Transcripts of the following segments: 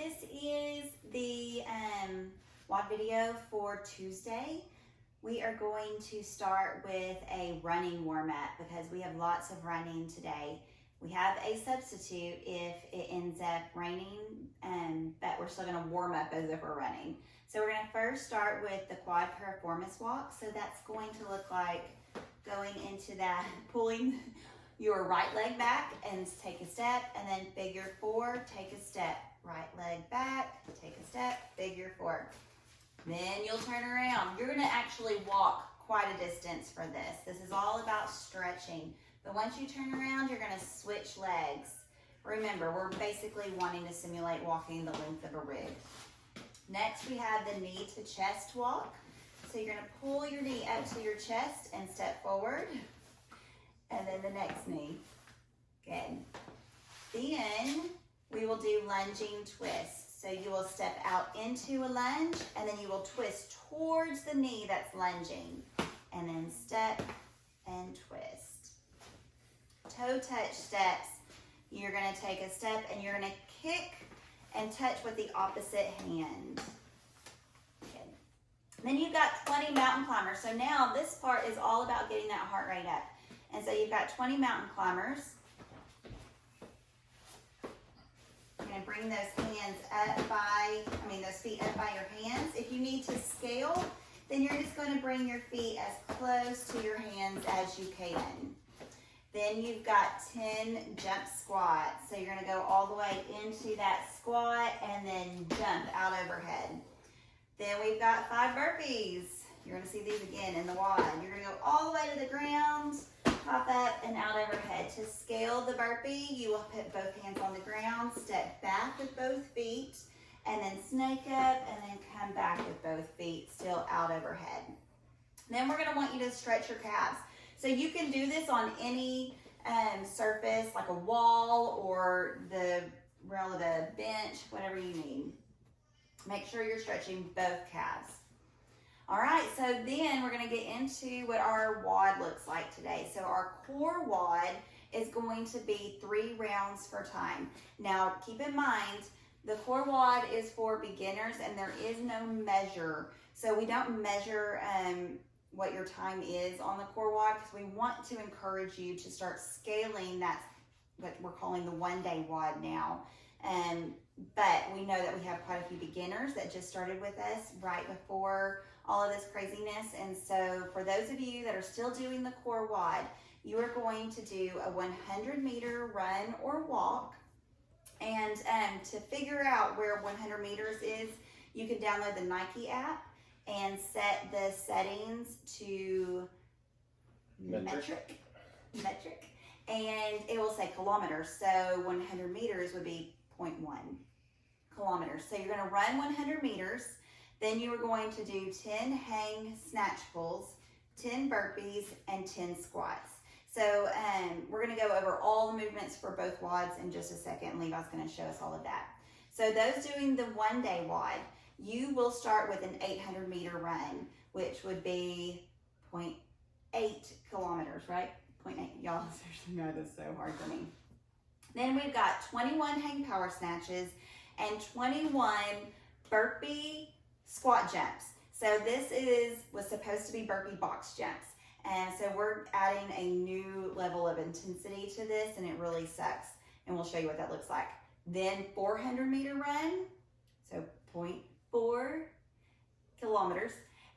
this is the WOD video for Tuesday. We are going to start with a running warm-up because we have lots of running today. We have a substitute if it ends up raining, but we're still gonna warm up as if we're running. So we're gonna first start with the quad performance walk. So that's going to look like going into that, pulling your right leg back and take a step, and then figure four, take a step. Right leg back, take a step, figure four. Then you'll turn around. You're gonna actually walk quite a distance for this. This is all about stretching. But once you turn around, you're gonna switch legs. Remember, we're basically wanting to simulate walking the length of a rig. Next, we have the knee to chest walk. So you're gonna pull your knee up to your chest and step forward. And then the next knee. Good. Then we will do lunging twists. So you will step out into a lunge, and then you will twist towards the knee that's lunging. And then step and twist. Toe touch steps. You're gonna take a step and you're gonna kick and touch with the opposite hand. Good. Then you've got 20 mountain climbers. So now this part is all about getting that heart rate up. And so you've got 20 mountain climbers. You're gonna bring those hands up by, those feet up by your hands. If you need to scale, then you're just gonna bring your feet as close to your hands as you can. Then you've got 10 jump squats. So you're gonna go all the way into that squat and then jump out overhead. Then we've got 5 burpees. You're gonna see these again in the WOD. You're gonna go all the way to the ground, pop up and out overhead. To scale the burpee, you will put both hands on the ground, step back with both feet, and then snake up, and then come back with both feet, still out overhead. Then we're gonna want you to stretch your calves. So you can do this on any surface, like a wall or the rail of a bench, whatever you need. Make sure you're stretching both calves. All right, so then we're gonna get into what our WOD looks like today. So our core WOD is going to be 3 rounds for time. Now, keep in mind, the core WOD is for beginners and there is no measure. So we don't measure what your time is on the core WOD because we want to encourage you to start scaling. That's what we're calling the OneDay WOD now. But we know that we have quite a few beginners that just started with us right before all of this craziness. And so for those of you that are still doing the core WOD, you are going to do a 100-meter run or walk. And to figure out where 100 meters is, you can download the Nike app and set the settings to metric, and it will say kilometers. So 100 meters would be 0.1 kilometers. So you're going to run 100 meters. Then you are going to do 10 hang snatch pulls, 10 burpees, and 10 squats. So we're going to go over all the movements for both WODs in just a second. Levi's going to show us all of that. So those doing the OneDay WOD, you will start with an 800-meter run, which would be 0.8 kilometers, right? 0.8. Y'all seriously know this is so hard for me. Then we've got 21 hang power snatches and 21 burpee squat jumps. So this was supposed to be burpee box jumps. And so we're adding a new level of intensity to this, and it really sucks. And we'll show you what that looks like. Then 400-meter run, so 0.4 kilometers.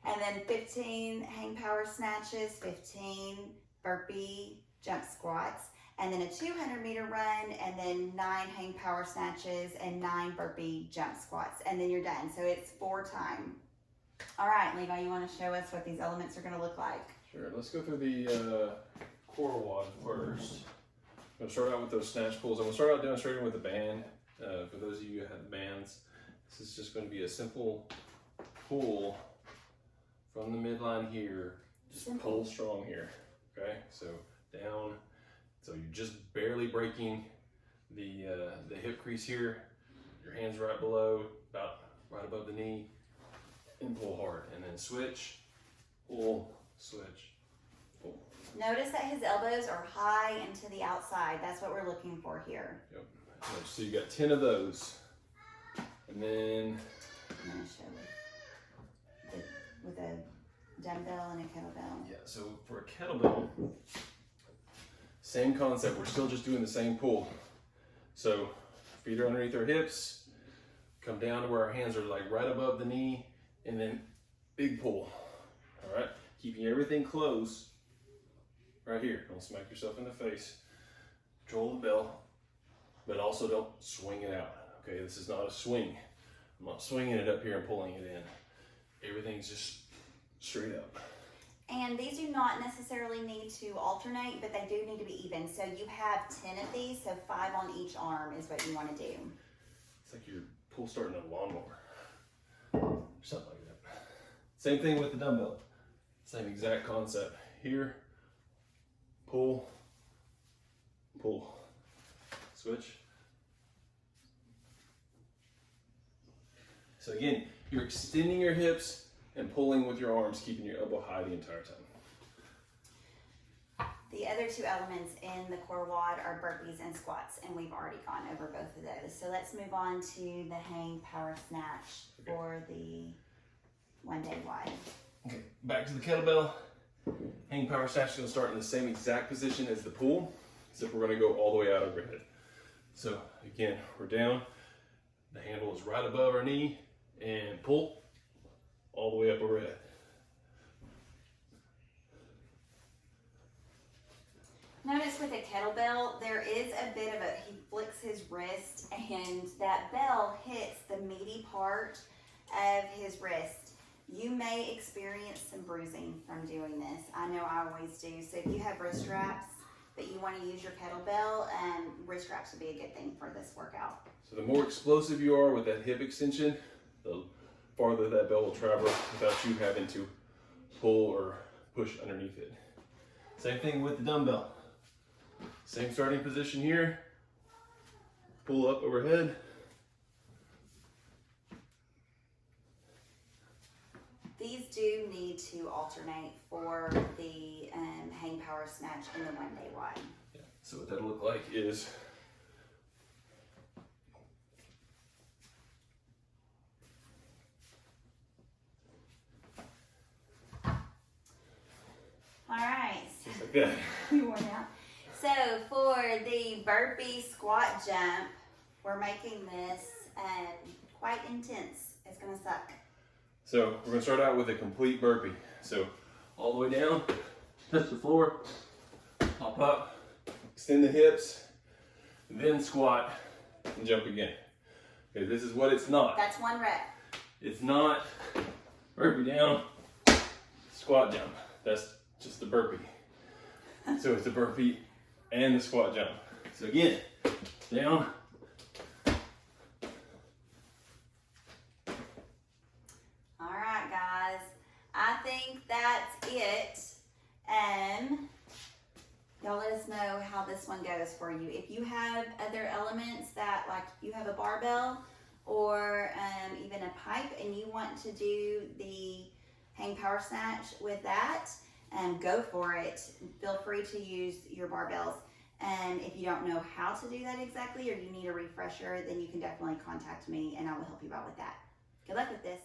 And then 15 hang power snatches, 15 burpee jump squats, and then a 200-meter run, and then 9 hang power snatches and 9 burpee jump squats, and then you're done. So it's 4 time. All right, Levi, you want to show us what these elements are going to look like? Sure. Let's go through the core WOD first. I'm going to start out with those snatch pulls. I'm going to start out demonstrating with the band. For those of you who have bands, this is just going to be a simple pull from the midline here. Just pull strong here. Okay, so down. So you're just barely breaking the hip crease here. Your hands right below, about right above the knee, and pull hard. And then switch, pull, switch, pull. Notice that his elbows are high and to the outside. That's what we're looking for here. Yep. So you got 10 of those. And then I'm gonna show with a dumbbell and a kettlebell. yeah, so for a kettlebell, same concept. We're still just doing the same pull. So feet are underneath our hips, come down to where our hands are like right above the knee, and then big pull. All right, keeping everything close right here. Don't smack yourself in the face. Control the bell, but also don't swing it out. Okay, this is not a swing. I'm not swinging it up here and pulling it in. Everything's just straight up. And these do not necessarily need to alternate, but they do need to be even. So you have 10 of these, so 5 on each arm is what you want to do. It's like you're pull starting a lawnmower or something like that. Same thing with the dumbbell. Same exact concept. Here, pull, pull, switch. So again, you're extending your hips and pulling with your arms, keeping your elbow high the entire time. The other 2 elements in the core WOD are burpees and squats, and we've already gone over both of those. So let's move on to the hang power snatch for the OneDay WOD. Okay, back to the kettlebell. Hang power snatch is going to start in the same exact position as the pull, except we're going to go all the way out overhead. So again, we're down, the handle is right above our knee, and pull all the way up overhead. Notice with a kettlebell, there is a bit of a, he flicks his wrist and that bell hits the meaty part of his wrist. You may experience some bruising from doing this. I know I always do. So if you have wrist straps, but you want to use your kettlebell, wrist straps would be a good thing for this workout. So the more explosive you are with that hip extension, the farther that bell will travel without you having to pull or push underneath it. Same thing with the dumbbell. Same starting position here. Pull up overhead. These do need to alternate for the hang power snatch in the OneDay WOD. Yeah. So what that'll look like is All right. just like that. You worn out. So for the burpee squat jump, we're making this quite intense. It's gonna suck. So we're gonna start out with a complete burpee. So all the way down, touch the floor, hop up, extend the hips, then squat and jump again. Okay, this is what it's not. That's 1 rep. It's not burpee down, squat jump. That's just the burpee. So it's a burpee and the squat jump. So again, down. All right, guys. I think that's it. Y'all let us know how this one goes for you. If you have other elements that, like you have a barbell or even a pipe and you want to do the hang power snatch with that, go for it. Feel free to use your barbells. And if you don't know how to do that exactly or you need a refresher, then you can definitely contact me and I will help you out with that. Good luck with this.